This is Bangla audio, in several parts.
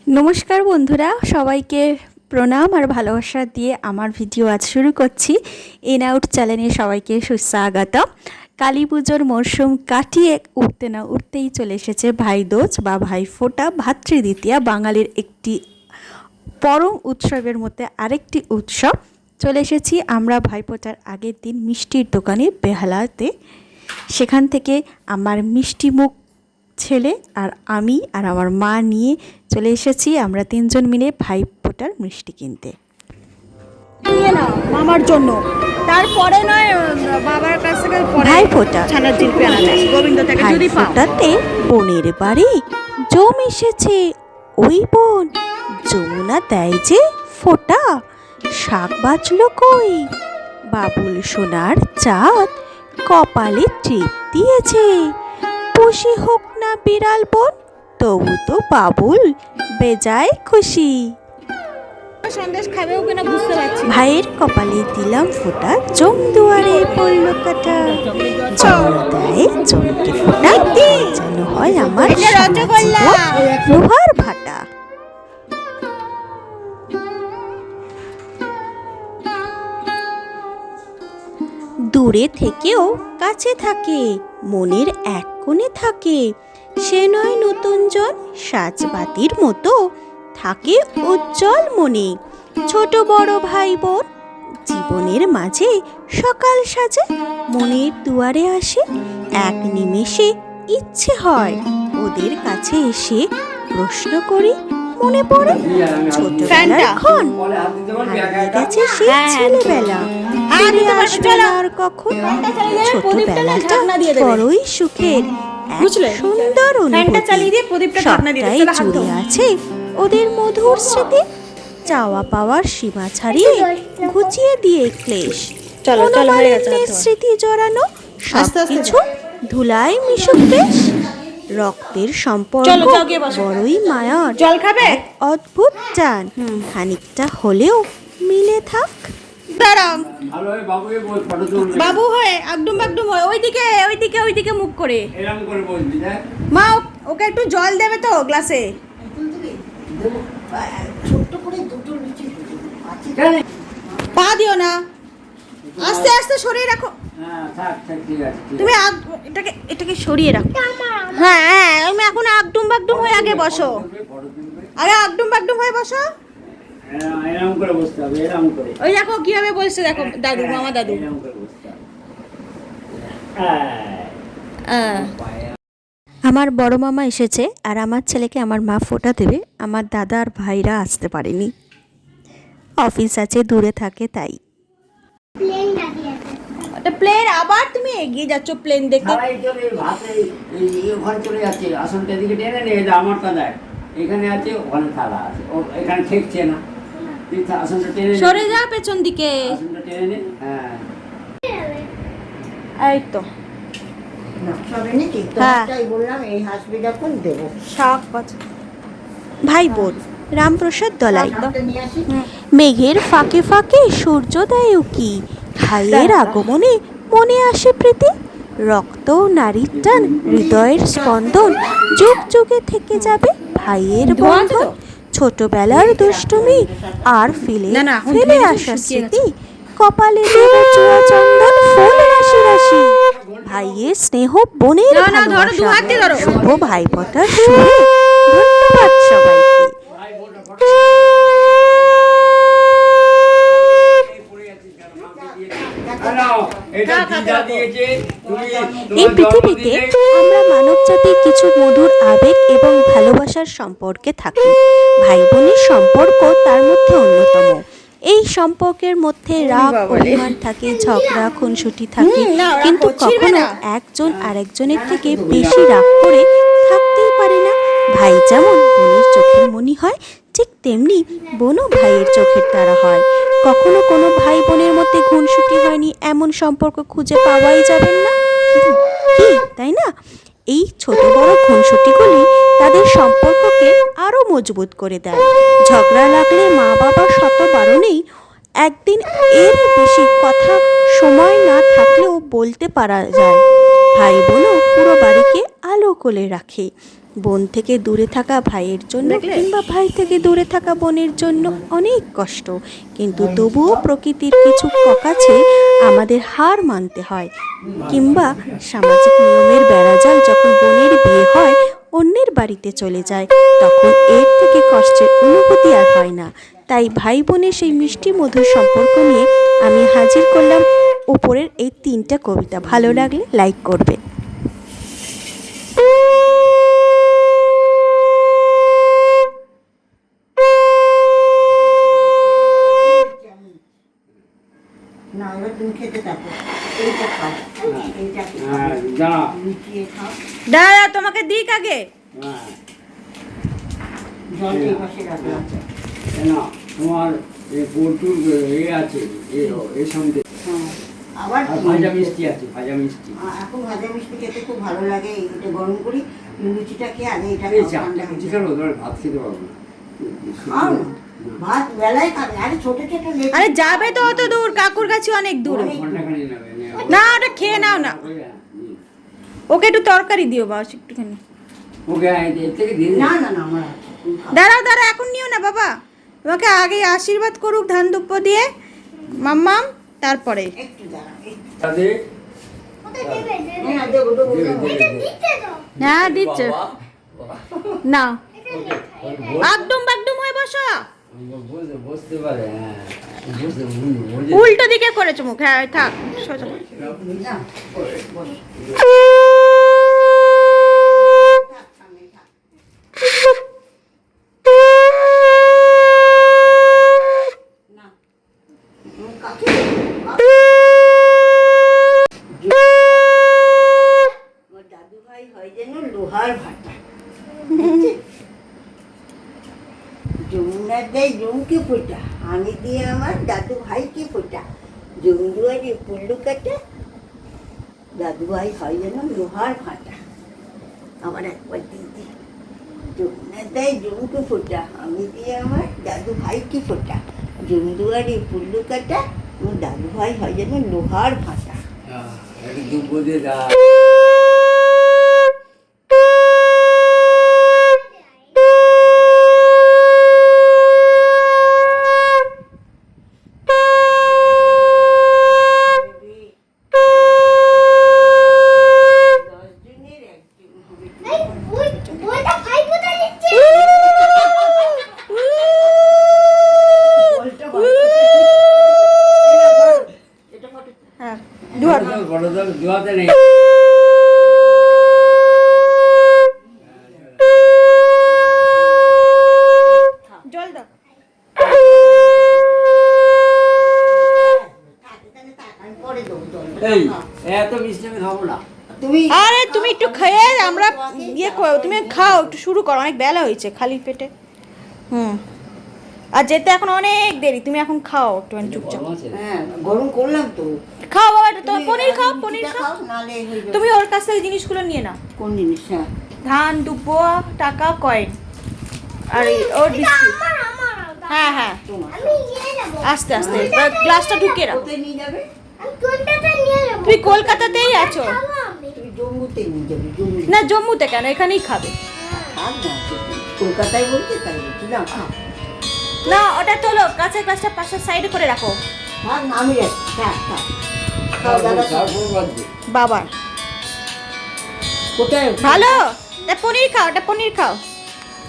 নমস্কার বন্ধুরা, সবাইকে প্রণাম আর ভালোবাসা দিয়ে আমার ভিডিও আজ শুরু করছি। ইন আউট চ্যানেলে সবাইকে সুস্বাগত। কালী পুজোর মরশুম কাটিয়ে উঠতে না উঠতেই চলে এসেছে ভাইদোজ বা ভাইফোঁটা, ভাতৃদ্বিতীয়া, বাঙালির একটি পরম উৎসবের মধ্যে আরেকটি উৎসব। চলে এসেছি আমরা ভাইফোঁটার আগের দিন মিষ্টির দোকানে বেহালাতে। সেখান থেকে আমার মিষ্টি মুখ ছেলে আর আমি আর আমার মা নিয়ে চলে এসেছি আমরা তিনজন মিলে ভাইফোঁটার মিষ্টি কিনতে। নিয়ে নাও মামার জন্য, তারপরে নয় বাবার কাছ থেকে ভাইফোঁটা, ছানার জিলিপি আনা যায় গোবিন্দ থেকে যদি পাও। ভাইফোঁটাতে বোনের বাড়ি জম এসেছে। ওই বোন যমুনা দেয় যে ফোঁটা, শাক বাজলো কই, বাবুল সোনার চাঁদ কপালে টিপ দিয়েছে। খুশি হোক না বিড়াল বোন, তবু তো বাবুল বেজায় খুশি। সন্দেশ খাবেও কিনা বুঝতে পারছি। ভাইয়ের কপালে দিলাম ফোঁটা, জম দুয়ারে পড়লো কাটা। যমুনা দেয় জমকে ফোঁটা, যেন হয় আমার লোহার ভাটা। দূরে থেকেও কাছে থাকে, মনের এক কোণে থাকে। সে নয় নতুন জন, সাজবাতির মতো থাকে উজ্জ্বল মনে। ছোট বড় ভাই বোন জীবনের মাঝে সকাল সাজে, মনের দুয়ারে আসে। এক নিমেষে ইচ্ছে হয় ওদের কাছে এসে প্রশ্ন করি, মনে পড়ে ছোটবেলার ক্ষণ, হারিয়ে গেছে সেই ছেলেবেলা। ফিরে আসবে না আর কখন। ছোটবেলাটা বড়ই সুখের, এক সুন্দর অনুভূতি। সবটাই জুড়ে আছে ওদের মধুর স্মৃতি। চাওয়া পাওয়ার সীমা ছাড়িয়ে ঘুচিয়ে দিয়ে ক্লেশ। স্মৃতি জড়ানো সবকিছু ধুলায় মিশুক বেশ। রক্তের সম্পর্ক বড়ই মায়ার, জল খাবে? অদ্ভুত টান খানিকটা হলেও মিলে থাক। দাঁড়াও বাবু হয়ে আগডুম বাগডুম হয়ে ওইদিকে ওইদিকে ওইদিকে মুখ করে এরকম করে বলবি না। মা ওকে একটু জল দেবে তো গ্লাসে। পা দিও না, আস্তে আস্তে সরিয়ে রাখো। হ্যাঁ থাক থাক, ঠিক আছে ঠিক তুমি এটাকে এটাকে সরিয়ে রাখো। হ্যাঁ হ্যাঁ, তুমি এখন আগডুম বাগডুম হয়ে আগে বসো। আরে আগডুম বাগডুম হয়ে বসো। এরকম করে বসতে হবে, এরকম করে। ওই দেখো কিভাবে বসছে, দেখো দাদু, মামা দাদু। এরকম করে বসতে হবে। আমার বড় মামা এসেছে আর আমার ছেলেকে আমার মা ফোঁটা দেবে। আমার দাদা আর ভাইরা আসতে পারেনি, অফিস আছে, দূরে থাকে তাই। প্লেন আবার তুমি এগিয়ে যাচ্ছ প্লেন দেখতে। থালাই চলে ভাতে, এই ওখানে চলে যাচ্ছে, আসনটা এদিকে টেনে নিয়ে যা, আমারটা দেখ এখানে আছে, ওখানে থালা আছে, ও এখানে ঠেকছে না। তুই আসনটা টেনে নে, সরে যা পেছন দিকে। আসনটা টেনে নে। হ্যাঁ এই তো শাক বাজা। ভাই বোন রামপ্রসাদ দলাই। মেঘের ফাঁকে ফাঁকে সূর্যোদয় উকি, ভাইয়ের আগমনে মনে আসে প্রীতি। রক্ত নারীর টান, হৃদয়ের স্পন্দন, যুগ যুগে থেকে যাবে ভাইয়ের বন্ধন। ছোটবেলার দুষ্টুমি আর ফেলে আসা স্মৃতি, কপালে দেওয়া চুয়া চন্দন, ফুল রাশি রাশি। ভাইয়ের স্নেহ, বোনের ভালোবাসা, শুভ ভাইফোঁটার শুরু। ধন্যবাদ সবাইকে। এই পৃথিবীতে আমরা মানব জাতির কিছু মধুর আবেগ এবং ভালোবাসার সম্পর্কে থাকি। ভাই বোনের সম্পর্ক তার মধ্যে অন্যতম। এই সম্পর্কের মধ্যে রাগ অভিমান থাকে, ঝগড়া খুনসুটি থাকে, কিন্তু কখনো একজন আরেকজনের থেকে বেশি রাগ করে থাকতেই পারে না। ভাই যেমন বোনের চোখের মণি হয়, ঠিক তেমনি বোনও ভাইয়ের চোখের তারা হয়। কখনো কোনো ভাই বোনের মধ্যে খুনসুটি হয়নি এমন সম্পর্ক খুঁজে পাওয়াই যাবেন না, কি তাই না? এই ছোট বড় খুনসুটিগুলি তাদের সম্পর্ককে আরও মজবুত করে দেয়। ঝগড়া লাগলে মা বাবার শত বারণেই একদিন এর বেশি কথা সময় না থাকলেও বলতে পারা যায়। ভাই বোনও পুরো বাড়িকে আলো করে রাখে। বোন থেকে দূরে থাকা ভাইয়ের জন্য কিংবা ভাই থেকে দূরে থাকা বোনের জন্য অনেক কষ্ট, কিন্তু তবুও প্রকৃতির কিছু কাছে আমাদের হার মানতে হয়। কিংবা সামাজিক নিয়মের বেড়াজাল যখন বোনের বিয়ে হয়, অন্যের বাড়িতে চলে যায়, তখন এর থেকে কষ্টের অনুভূতি আর হয় না। তাই ভাই বোনের সেই মিষ্টি মধুর সম্পর্ক নিয়ে আমি হাজির করলাম উপরের এই 3টা কবিতা। ভালো লাগলে লাইক করবে। না এবার তুমি খেতে থাকো, এইটা খাও, এইটা হ্যাঁ দাঁড়া। লুচিয়ে খাও, দাদা তোমাকে দিক আগে। হ্যাঁ জল এই পাশে রাখলাম। না তোমার পোলটুর আছে এর সঙ্গে হ্যাঁ, আবার আর ভাজা মিষ্টি আছে, ভাজা মিষ্টি। এখন ভাজা মিষ্টি খেতে খুব ভালো লাগে, এটা গরম করি, লুচিটা খেয়ে আগে এটা এই খাও, চারটা ঠান্ডা লুচি হয়ে খেলো, তোমার ভাত খেতে পারবো না। খাও না, ভাত বেলায় খাবে, আরে ছোট ছোট লেচি আরে যাবে তো অত দূর, কাকুর কাছে অনেক দূর। ঘন্টাখানি নেবে, নেবে। না ওটা খেয়ে নাও না, ওকে একটু তরকারি দিও বাস একটুখানি। ওকে এর থেকে দিয়ে না না না আমার আছে, তুমি খাও। দাঁড়াও দাঁড়াও, এখন নিও না বাবা, তোমাকে আগে আশীর্বাদ করুক ধান দুপ্প দিয়ে মাম্মাম, তারপরে। একটু দাঁড়াও, একটু। তাদের হ্যাঁ, দেবো, দেবো, দেবে, দেবো। দেবে, দেবে। হ্যাঁ দিচ্ছে বাবা, বাবা। না, একদম একদম হয়ে বসো, বুঝতে পারে, হ্যাঁ বুঝতে উল্টো দিকে করেছো মুখ। হ্যাঁ থাক সোজা। না, বস, বস। থাক, সামনে থাক। না, কাকে আমার দাদু ভাই হয় যেন লোহার ভাটা, যমুনার দেয় জমকে ফোটা, আমি দিয়ে আমার দাদু ভাইকে ফোটা, জমদুয়ারে পুল্লু কাটা, দাদু ভাই হয় যেন লোহার ভাটা। আবার একবার দিদি, যমুনার দেয় জমকে ফোটা, আমি দিয়ে আমার দাদু ভাইকে ফোটা, জমদুয়ারে পুল্লু কাটা, আমার দাদু ভাই হয় যেন লোহার ভাটা। একটু দুব্ব দিয়ে দাও। হ্যাঁ দুয়ার বড় দল জোয়াতে নেই। জল দাও। আমি পরে দেবো জল। এই এত মিষ্টি আমি খাবো না। তুমি আরে তুমি একটু খেয়ে আমরা ইয়ে করো, তুমি খাও, একটু শুরু করো, অনেক বেলা হয়েছে খালি পেটে। আর যেতে এখন অনেক দেরি, তুমি এখন খাও একটু চুপচাপ। গরম আছে? হ্যাঁ গরম করলাম তো। খাও বাবা, একটু তোমার তুমি পনির খাও, লুচিটা পনির খাও। নাহলে হয়ে যাবে। তুমি ওর কাছ থেকে জিনিসগুলো নিয়ে নাও, কোন জিনিস? হ্যাঁ ধান দুব্ব, টাকা, কয়েন আর এই ওর বিস্কুট। হ্যাঁ হ্যাঁ তোমার আস্তে আস্তে গ্লাসটা ঢুকিয়ে রাখো। কোথায় নিয়ে যাবে? তুমি কলকাতাতেই আছো? তুমি জম্মুতে নিয়ে যাবে, জম্মু। না জম্মুতে কেন, এখানেই খাবে। থাক না, কলকাতায় বলতে তাই বলছি না, থাক না ওটা তোলো, কাছের গ্লাসটা পাশের সাইডে করে রাখো। থাক না, আমি যাচ্ছি, থাক থাক। খাও দাদা, খাও। তারপর বাজবে। বাবার কোথায়? ভালো, তা পনির খাও, ওটা পনির খাও,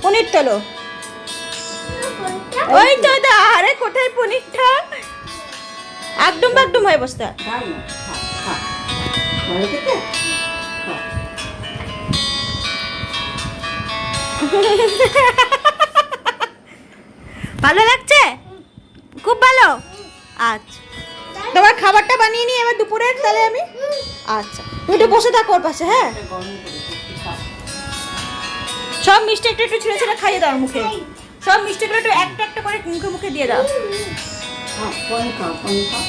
পনির তোলো। ওই তো দা, আরে কোথায় পনিরটা, একদম একদম হয়ে বসতে। থাক না, থাক থাক। ভালো খেতে? খাও। ভালো লাগছে? খুব ভালো। আচ্ছা তোমার খাবারটা বানিয়ে নিই এবার দুপুরের, তাহলে আমি। আচ্ছা তুমি একটু বসে থাকো ওর পাশে। হ্যাঁ এটা গরম করে দিচ্ছি, খাও। সব মিষ্টি একটু একটু ছিঁড়ে ছিঁড়ে খাইয়ে দাও মুখে, সব মিষ্টিগুলো একটু একটা একটা করে মুখে মুখে দিয়ে দাও। খাও, পনির খাও, পনির খাও।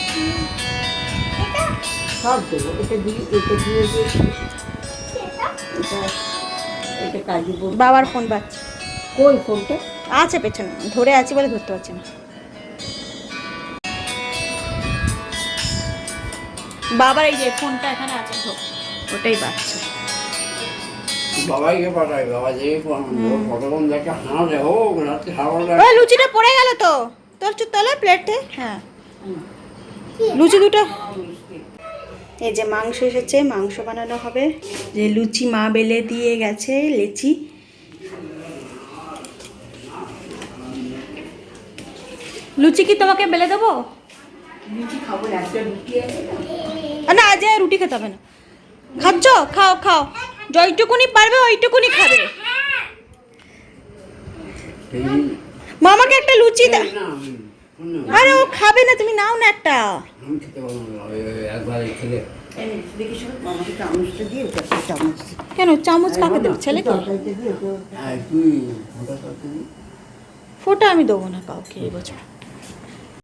সব দেবো, এটা দিয়ে, এটা দিয়ে দিয়ে এটা, এটা কাজু বলবো। বাবার ফোন বাজছে। কই ফোনটা? আছে পেছনে, ধরে আছি বলে ধরতে পারছি না। বাবার এই যে ফোনটা এখানে আছে তো, ওটাই বাজছে। বাবাইকে পাঠাই, বাবা যে কতক্ষণ দেখে হাঁটে হোক রাত্রে খাবার ওই লুচিটা পড়ে গেল তো, তোর তোলে প্লেটে। হ্যাঁ লুচি দুটো। এই যে মাংস এসেছে, মাংস বানানো হবে। যে লুচি মা বেলে দিয়ে গেছে, লেচি। লুচি কি তোমাকে বেলে দেবো? লুচি খাবো না, একটা রুটি আছে না। না আজ রুটি খেতে হবে না। খাচ্ছ? খাও খাও, যতটুকুনি পারবে ওইটুকুনি খাবে। মামাকে একটা লুচি দাও। আরে ও খাবে না, তুমি নাও না একটা। আমি খেতে পারবো না, একবার খেলে দেখি শোন, আমাকে চামচটা দিয়ে ওটা একটা চামচ কেন চামচ কাকে দেবে? ছেলেকে? তরকারিতে দিয়ে ওটা তুই ফোটা করতে ফোটা আমি দেবো না কাউকে এই বছর।